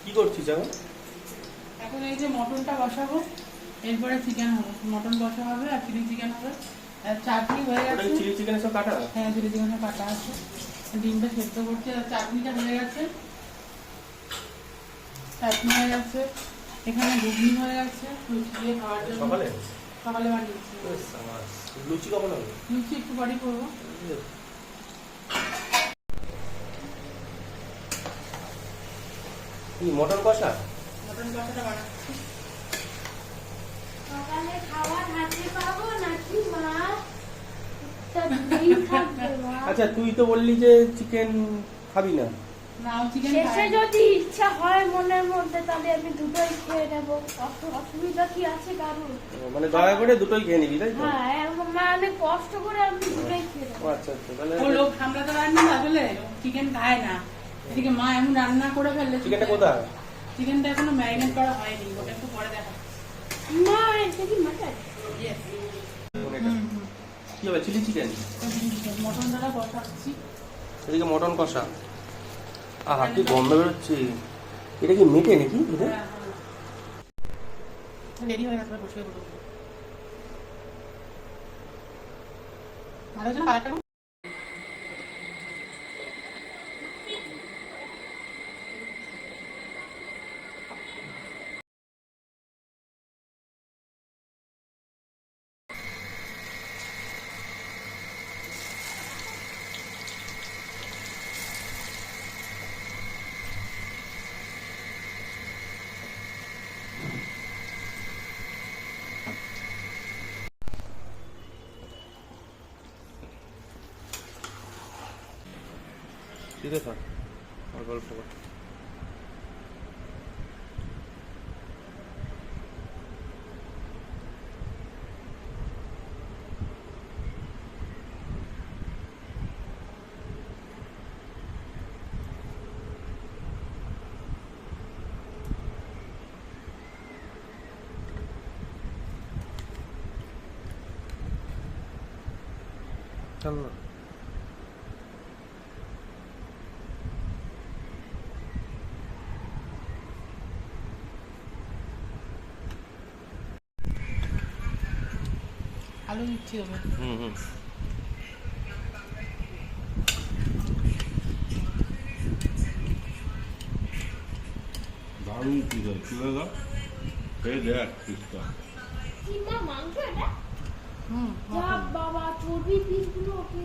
কি করছিস এখন? এখন এই যে মটনটা বসাবো, এরপরে চিকেন হবে। মটন বসা হবে আর চিলি চিকেন হবে। আর চাটনি হয়ে গেছে। চিলি চিকেন সব কাটা? হ্যাঁ, চিলি চিকেন সব কাটা আছে। ডিমটা সেদ্ধ করছি আর চাটনিটা হয়ে গেছে। চাটনি হয়ে গেছে, এখানে ঘুগনি হয়ে গেছে লুচি দিয়ে খাওয়ার জন্য। সকালে বানিয়েছি। লুচি কখন হবে? লুচি একটু পরে করবো। কি মটন কষা? মটন কষাটা বানাচ্ছি। সকালে খাবার হাতে পাবো নাকি মাছ? আচ্ছা, তুই তো বললি যে চিকেন খাবি না। শেষে যদি ইচ্ছা হয় মনের মধ্যে তাহলে আমি দুটোই খেয়ে নেবো। অসুবিধা কি আছে কারণ? মানে দয়া করে দুটোই খেয়ে নিবি, তাই তো? হ্যাঁ, মানে কষ্ট করে আমি দুটোই খেয়ে নেবো। আচ্ছা আচ্ছা, তাহলে ও লোক সামলাতে পারেনি, আসলে চিকেন খায় না। এদিকে মা এমন রান্না করে ফেললে। চিকেনটা কোথায়? চিকেনটা এখনো ম্যারিনেট করা হয়নি, ওটা একটু পরে দেখা। মা এটা কি মাটন? ইয়েস। কি হবে? Chilli chicken? মটনটা বসাচ্ছি। এদিকে মটন কষা। আহা, কি গন্ধ বেরোচ্ছে। এটা কি মেটে নাকি? রেডি হয়ে গেছে, বসে দেবো। ভালো হয়েছে না কালারটা? ঠিক আছে, অল্প অল্প করে। চল না। আলু দিচ্ছি হবে। হুম। দারুণ কি হয় তুলে দাও, খেয়ে দেখ পিসটা। চিংড়ি মাংস এটা? হুম। যা বাবা, চর্বি পিসগুলো ওকে